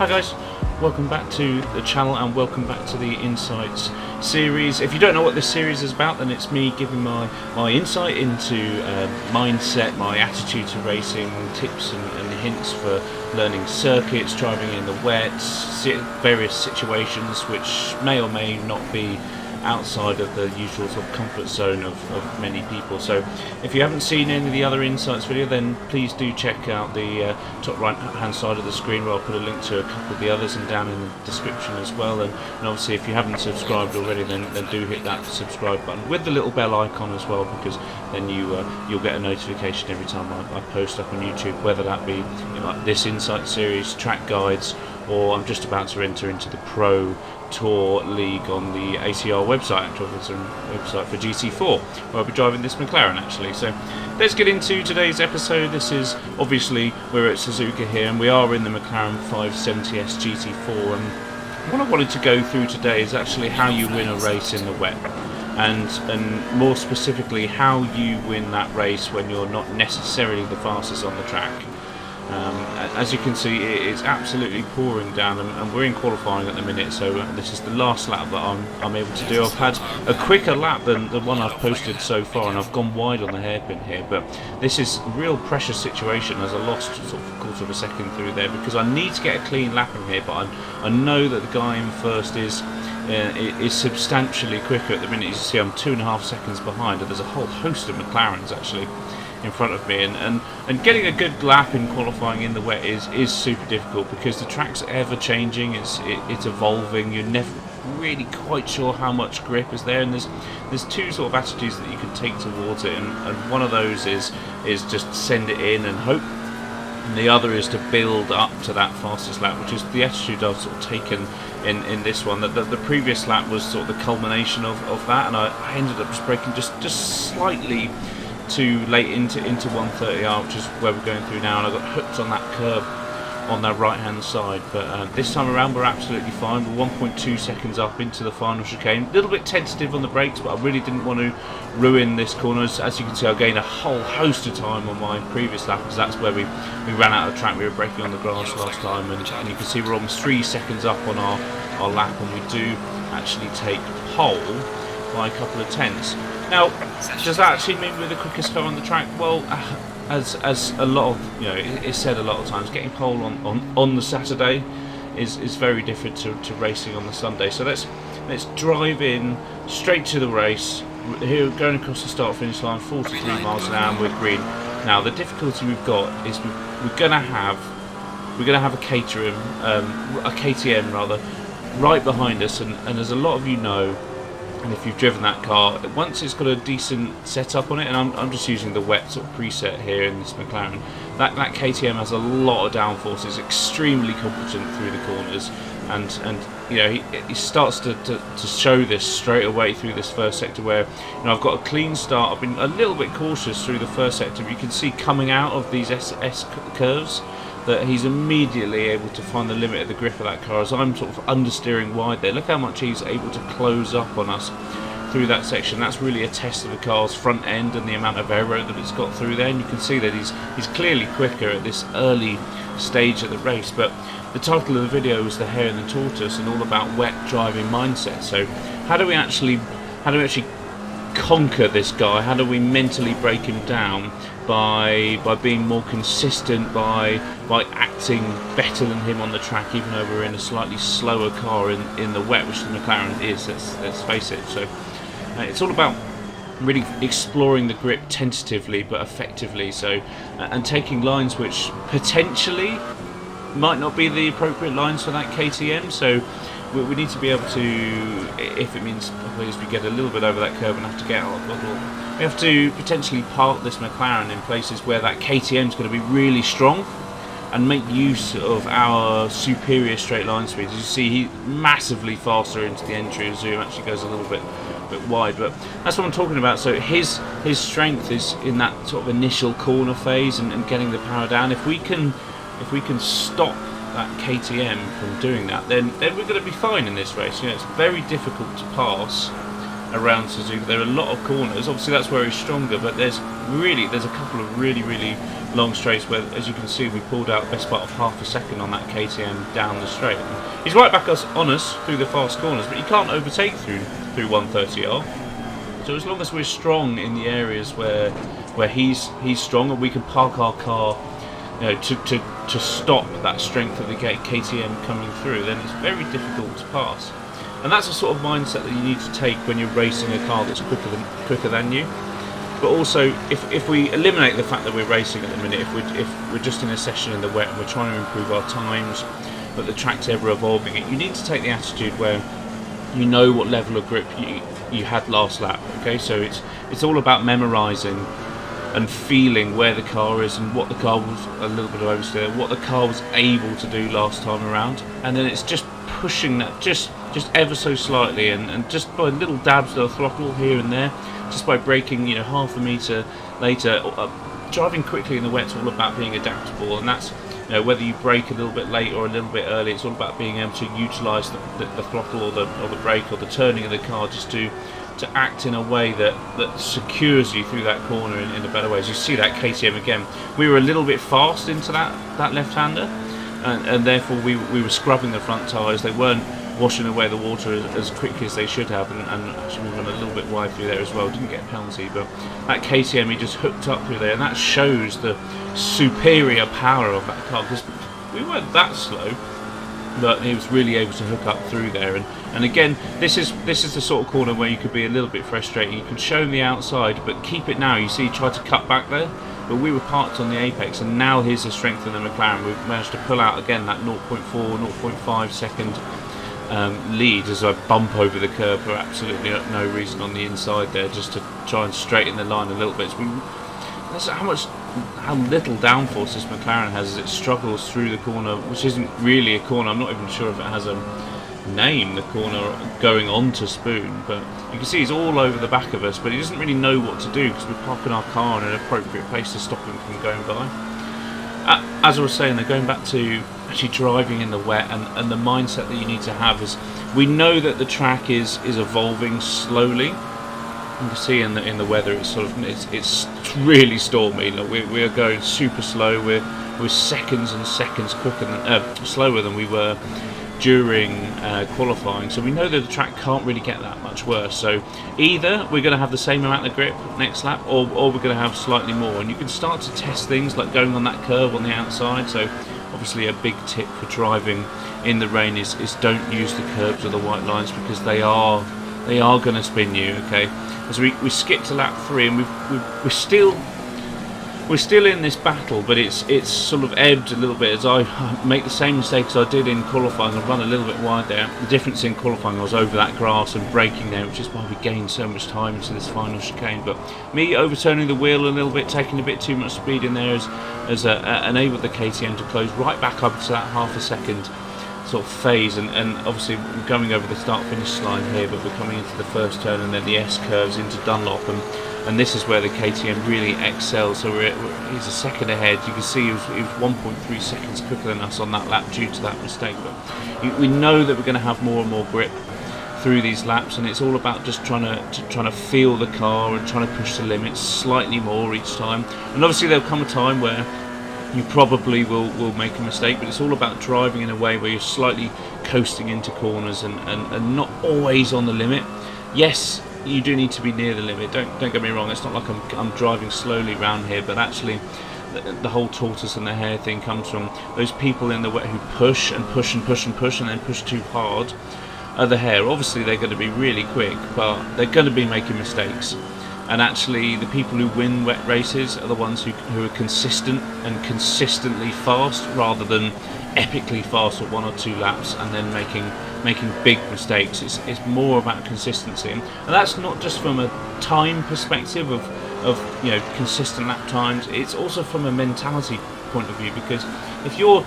Hi guys, welcome back to the channel and welcome back to the Insights series. If you don't know what this series is about, then it's me giving my insight into mindset, my attitude to racing, tips and hints for learning circuits, driving in the wet, various situations which may or may not be outside of the usual sort of comfort zone of many people. So if you haven't seen any of the other Insights video, then please do check out the top right hand side of the screen, where I'll put a link to a couple of the others and down in the description as well. And obviously if you haven't subscribed already, then do hit that subscribe button with the little bell icon as well, because then you'll get a notification every time I post up on YouTube, whether that be like this Insight series, track guides, or I'm just about to enter into the Pro Tour League on the ACR website, actually it's a website for GT4, where I'll be driving this McLaren actually. So let's get into today's episode. This is obviously, we're at Suzuka here and we are in the McLaren 570S GT4, and what I wanted to go through today is actually how you win a race in the wet, and more specifically how you win that race when you're not necessarily the fastest on the track. As you can see, it's absolutely pouring down, and we're in qualifying at the minute, so this is the last lap that I'm able to do. I've had a quicker lap than the one I've posted so far, and I've gone wide on the hairpin here, but this is a real pressure situation as I lost sort of a quarter of a second through there, because I need to get a clean lap in here, but I know that the guy in first is substantially quicker at the minute. You see I'm 2.5 seconds behind, and there's a whole host of McLarens actually in front of me, and getting a good lap in qualifying in the wet is super difficult, because the track's ever changing, it's evolving, you're never really quite sure how much grip is there, and there's two sort of attitudes that you can take towards it, and one of those is just send it in and hope, and the other is to build up to that fastest lap, which is the attitude I've sort of taken in this one. The previous lap was sort of the culmination of that, and I ended up just braking just slightly too late into 130R, which is where we're going through now, and I got hooked on that curb on that right hand side. But this time around we're absolutely fine. We're 1.2 seconds up into the final chicane, a little bit tentative on the brakes, but I really didn't want to ruin this corner. As you can see, I gained a whole host of time on my previous lap, because that's where we ran out of track. We were braking on the grass last time, and you can see we're almost 3 seconds up on our lap, and we do actually take pole by a couple of tenths. Now, does that actually mean we're the quickest car on the track? Well, as a lot of, it's said a lot of times, getting pole on the Saturday is very different to racing on the Sunday. So let's drive in straight to the race. Here, going across the start finish line, 43 miles an hour with green. Now, the difficulty we've got is we're gonna have a KTM rather, right behind us, and as a lot of you know, and if you've driven that car, once it's got a decent setup on it, and I'm just using the wet sort of preset here in this McLaren, that KTM has a lot of downforce, is extremely competent through the corners, and he starts to show this straight away through this first sector, where I've got a clean start. I've been a little bit cautious through the first sector, but you can see coming out of these S curves that he's immediately able to find the limit of the grip of that car as I'm sort of understeering wide there. Look how much he's able to close up on us through that section. That's really a test of the car's front end and the amount of aero that it's got through there, and you can see that he's clearly quicker at this early stage of the race. But the title of the video is the Hare and the Tortoise, and all about wet driving mindset. So how do we actually conquer this guy? How do we mentally break him down by being more consistent, by acting better than him on the track, even though we're in a slightly slower car in the wet, which the McLaren is, let's face it. So it's all about really exploring the grip tentatively but effectively, so and taking lines which potentially might not be the appropriate lines for that KTM. So we need to be able to, if it means we get a little bit over that curve and have to get out of the bottle, we have to potentially park this McLaren in places where that KTM is going to be really strong, and make use of our superior straight line speed. As you see, he's massively faster into the entry. Zoom actually goes a little bit wide, but that's what I'm talking about. So his strength is in that sort of initial corner phase and getting the power down. If we can stop that KTM from doing that, then we're going to be fine in this race. It's very difficult to pass around Suzuka. There are a lot of corners. Obviously that's where he's stronger, but there's a couple of really long straights where, as you can see, we pulled out the best part of half a second on that KTM down the straight. He's right back on us through the fast corners, but you can't overtake through 130R. So as long as we're strong in the areas where he's strong, and we can park our car, you know, to stop that strength of the KTM coming through, then it's very difficult to pass. And that's the sort of mindset that you need to take when you're racing a car that's quicker than you. But also, if we eliminate the fact that we're racing at the minute, if we're just in a session in the wet and we're trying to improve our times, but the track's ever evolving, you need to take the attitude where you know what level of grip you had last lap. Okay, so it's all about memorising and feeling where the car is and what the car was, a little bit of oversteer, what the car was able to do last time around, and then it's just pushing that just ever so slightly, and just by little dabs of the throttle here and there, just by braking, you know, half a metre later. Driving quickly in the wet's all about being adaptable, and that's, you know, whether you brake a little bit late or a little bit early, it's all about being able to utilise the throttle or the brake or the turning of the car just to act in a way that secures you through that corner in a better way. As you see that KTM again, we were a little bit fast into that left-hander, and therefore we were scrubbing the front tyres. They weren't washing away the water as quickly as they should have, and actually we went a little bit wide through there as well. Didn't get a penalty, but that KTM, he just hooked up through there, and that shows the superior power of that car, because we weren't that slow, but he was really able to hook up through there. And again, this is the sort of corner where you could be a little bit frustrating. You can show him the outside, but keep it now. You see, he tried to cut back there, but we were parked on the apex, and now here's the strength of the McLaren. We've managed to pull out again that 0.4, 0.5 second lead as I bump over the curb for absolutely no reason on the inside there, just to try and straighten the line a little bit. So that's how little downforce this McLaren has as it struggles through the corner, which isn't really a corner. I'm not even sure if it has a name, the corner going on to Spoon, but you can see he's all over the back of us, but he doesn't really know what to do because we're parking our car in an appropriate place to stop him from going by. As I was saying, they're going back to actually driving in the wet, and the mindset that you need to have is, we know that the track is evolving slowly. You can see in the weather, it's it's really stormy. Look, we are going super slow. We're seconds and seconds quicker than slower than we were during qualifying. So we know that the track can't really get that much worse. So either we're going to have the same amount of grip next lap, or we're going to have slightly more. And you can start to test things like going on that curve on the outside. So obviously a big tip for driving in the rain is don't use the curbs or the white lines, because they are going to spin you. Okay, as we skipped to lap 3, and we're still in this battle, but it's sort of ebbed a little bit as I make the same mistakes I did in qualifying and run a little bit wide there. The difference in qualifying, I was over that grass and braking there, which is why we gained so much time into this final chicane. But me overturning the wheel a little bit, taking a bit too much speed in there, has enabled the KTM to close right back up to that half a second sort of phase, and obviously we're going over the start finish line here, but we're coming into the first turn and then the S curves into Dunlop, and this is where the KTM really excels. So he's a second ahead. You can see he was 1.3 seconds quicker than us on that lap due to that mistake, but we know that we're going to have more and more grip through these laps, and it's all about just trying to feel the car and trying to push the limits slightly more each time. And obviously there'll come a time where you probably will make a mistake, but it's all about driving in a way where you're slightly coasting into corners and not always on the limit. Yes, you do need to be near the limit, don't get me wrong. It's not like I'm driving slowly around here, but actually the whole Tortoise and the Hare thing comes from those people in the wet who push and push and push and push and then push too hard. The Hare, obviously they're going to be really quick, but they're going to be making mistakes. And actually the people who win wet races are the ones who are consistent and consistently fast, rather than epically fast for 1 or 2 laps and then making big mistakes. It's more about consistency, and that's not just from a time perspective of consistent lap times. It's also from a mentality point of view, because if you're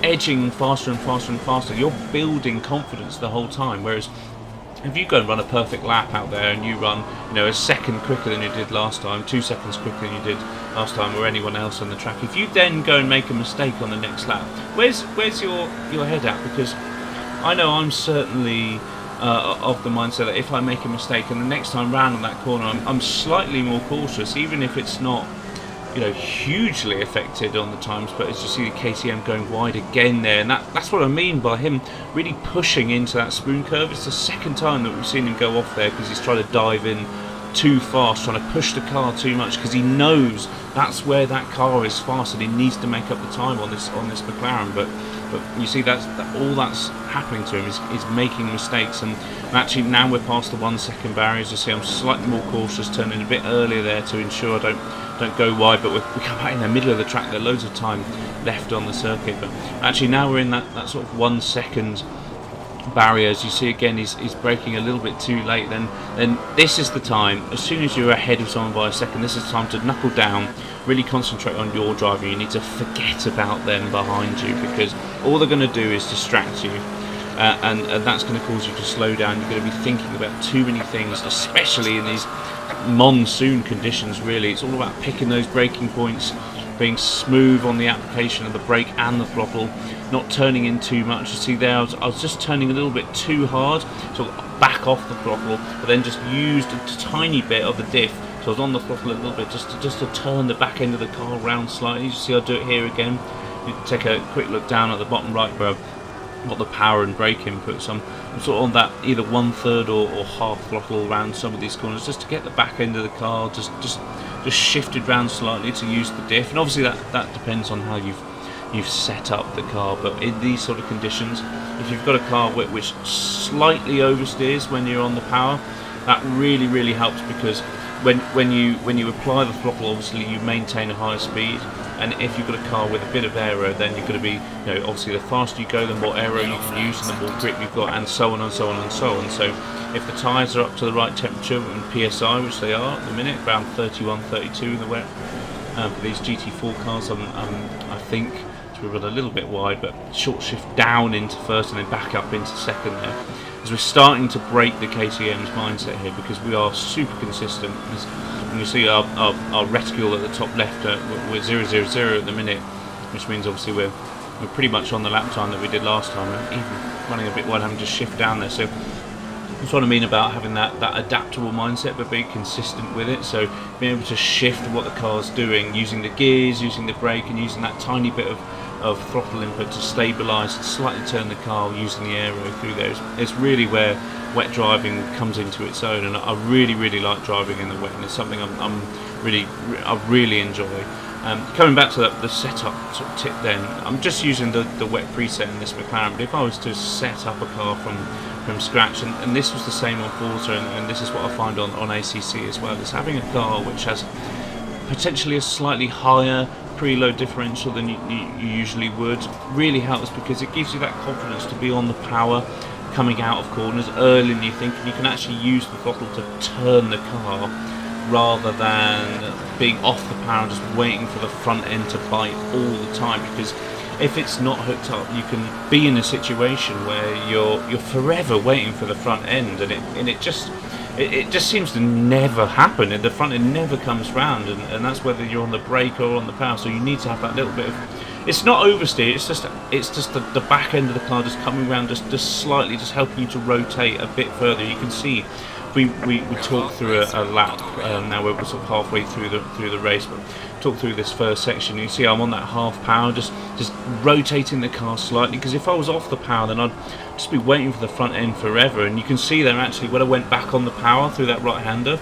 edging faster and faster and faster, you're building confidence the whole time. Whereas if you go and run a perfect lap out there and you run, a second quicker than you did last time, 2 seconds quicker than you did last time, or anyone else on the track, if you then go and make a mistake on the next lap, where's your head at? Because I know I'm certainly of the mindset that if I make a mistake and the next time round on that corner I'm slightly more cautious, even if it's not hugely affected on the times. But as you see the KTM going wide again there, and that's what I mean by him really pushing into that spoon curve. It's the second time that we've seen him go off there because he's trying to dive in too fast, trying to push the car too much, because he knows that's where that car is fast and he needs to make up the time on this McLaren. But you see that all that's happening to him is making mistakes. And actually now we're past the 1 second barrier. As you see, I'm slightly more cautious, turning a bit earlier there to ensure I don't go wide, but we come out in the middle of the track. There are loads of time left on the circuit, but actually now we're in that sort of 1 second barrier. As you see again, he's braking a little bit too late. Then this is the time, as soon as you're ahead of someone by a second, this is the time to knuckle down, really concentrate on your driving. You need to forget about them behind you, because all they're going to do is distract you, and that's going to cause you to slow down. You're going to be thinking about too many things, especially in these monsoon conditions. Really, it's all about picking those braking points, being smooth on the application of the brake and the throttle, not turning in too much. You see there, I was just turning a little bit too hard, so back off the throttle, but then just used a tiny bit of the diff. So I was on the throttle a little bit just to turn the back end of the car around slightly. You see, I'll do it here again. You take a quick look down at the bottom right where I've got the power and brake inputs. I'm sort of on that either 1/3 or half throttle around some of these corners, just to get the back end of the car just shifted round slightly to use the diff. And obviously that depends on how you've set up the car. But in these sort of conditions, if you've got a car which slightly oversteers when you're on the power, that really helps, because when you apply the throttle, obviously you maintain a higher speed, and if you've got a car with a bit of aero, then you're going to be, obviously the faster you go, the more aero you can use and the more grip you've got, and so on and so on and so on. So if the tyres are up to the right temperature and PSI, which they are at the minute, around 31, 32 in the wet, for these GT4 cars, I think, so we've got a little bit wide, but short shift down into first and then back up into second there, as we're starting to break the KTM's mindset here, because we are super consistent. And you see our reticule at the top left, we're 000 at the minute, which means obviously we're pretty much on the lap time that we did last time, and even running a bit wide, having to shift down there. So that's what I mean about having that adaptable mindset, but being consistent with it. So being able to shift what the car's doing, using the gears, using the brake, and using that tiny bit of throttle input to stabilise and slightly turn the car, using the aero through there. It's really where wet driving comes into its own, and I really like driving in the wet, and it's something I really enjoy. Coming back to the setup sort of tip, then I'm just using the wet preset in this McLaren, but if I was to set up a car from scratch, and this was the same on Forza, and this is what I find on ACC as well, is having a car which has potentially a slightly higher preload differential than you usually would, really helps, because it gives you that confidence to be on the power coming out of corners early, and you think you can actually use the throttle to turn the car rather than being off the power and just waiting for the front end to bite all the time. Because if it's not hooked up, you can be in a situation where you're forever waiting for the front end, and it just seems to never happen, and the front end never comes round, and that's whether you're on the brake or on the power. So you need to have that little bit of, it's not oversteer, it's just the back end of the car just coming around just slightly, just helping you to rotate a bit further. You can see we talked through a lap, now we're sort of halfway through the race, but talk through this first section. You see I'm on that half power, just rotating the car slightly, because if I was off the power, then I'd just be waiting for the front end forever. And you can see there, actually, when I went back on the power through that right hander,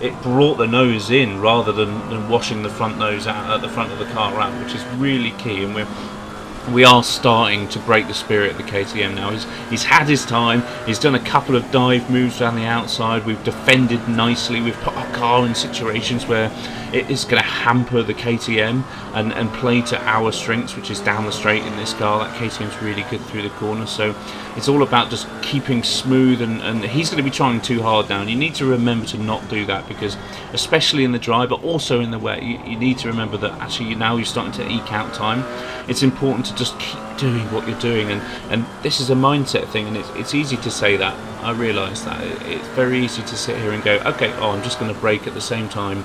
it brought the nose in rather than washing the front nose out at the front of the car out, which is really key. And we are starting to break the spirit of the KTM now. He's had his time, he's done a couple of dive moves down the outside, we've defended nicely, we've put our car in situations where it is going to hamper the KTM and play to our strengths, which is down the straight in this car. That KTM's really good through the corner, so it's all about just keeping smooth, and he's going to be trying too hard now, and you need to remember to not do that, because especially in the dry but also in the wet, you need to remember that actually now you're starting to eke out time. It's important to just keep doing what you're doing, and this is a mindset thing, and it's easy to say that. I realise that it's very easy to sit here and go, okay, I'm just going to brake at the same time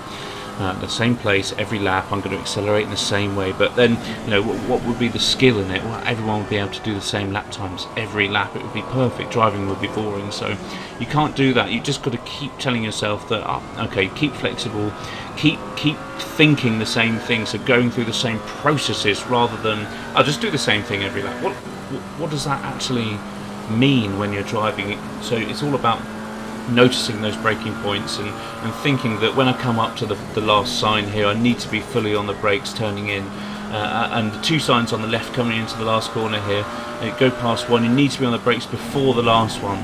the same place every lap. I'm going to accelerate in the same way. But then, you know, what would be the skill in it? Well, everyone would be able to do the same lap times every lap. It would be perfect. Driving would be boring. So you can't do that. You just got to keep telling yourself that, okay, keep flexible, keep thinking the same thing. So going through the same processes rather than I'll just do the same thing every lap. What does that actually mean when you're driving? So it's all about noticing those braking points and thinking that when I come up to the last sign here, I need to be fully on the brakes turning in, and the 2 signs on the left coming into the last corner here, go past one, you need to be on the brakes before the last one.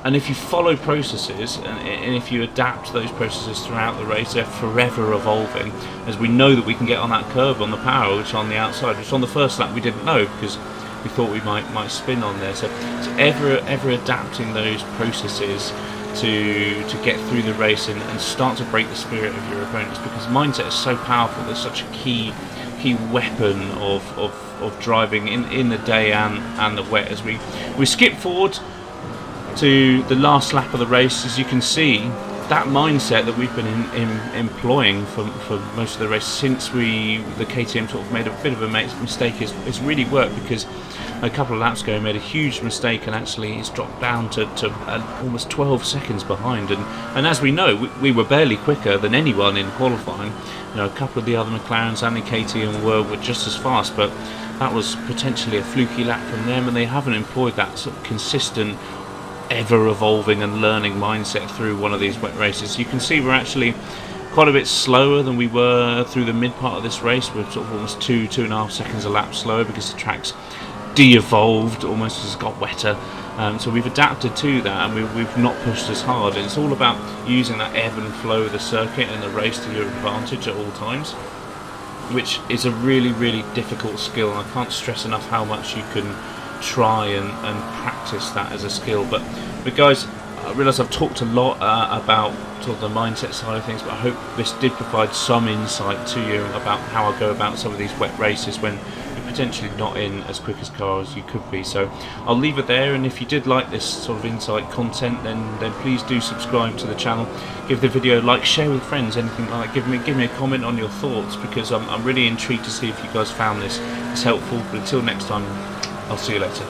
And if you follow processes and if you adapt those processes throughout the race, they're forever evolving, as we know that we can get on that curb on the power, which on the outside, which on the first lap we didn't know because we thought we might spin on there. So it's ever adapting those processes to get through the race and start to break the spirit of your opponents, because mindset is so powerful. There's such a key weapon of driving in the day and the wet. As we skip forward to the last lap of the race, as you can see, that mindset that we've been employing for most of the race since the KTM sort of made a bit of a mistake is really worked, because a couple of laps ago he made a huge mistake and actually he's dropped down to almost 12 seconds behind, and as we know, we were barely quicker than anyone in qualifying. You know, a couple of the other McLarens and the KTM were just as fast, but that was potentially a fluky lap from them, and they haven't employed that sort of consistent, ever evolving and learning mindset through one of these wet races. You can see we're actually quite a bit slower than we were through the mid part of this race. We're sort of almost 2.5 seconds a lap slower because the track's de-evolved almost as it's got wetter. So we've adapted to that, and we've not pushed as hard. And it's all about using that ebb and flow of the circuit and the race to your advantage at all times, which is a really difficult skill, and I can't stress enough how much you can try and practice that as a skill. But guys, I realise I've talked a lot about sort of the mindset side of things, but I hope this did provide some insight to you about how I go about some of these wet races when you're potentially not in as quick as car as you could be. So I'll leave it there, and if you did like this sort of insight content, then please do subscribe to the channel, give the video a like, share with friends, anything like that. Give me a comment on your thoughts, because I'm really intrigued to see if you guys found this helpful. But until next time, I'll see you later.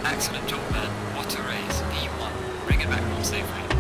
Excellent job, man. What a race. P1. Bring it back home safely.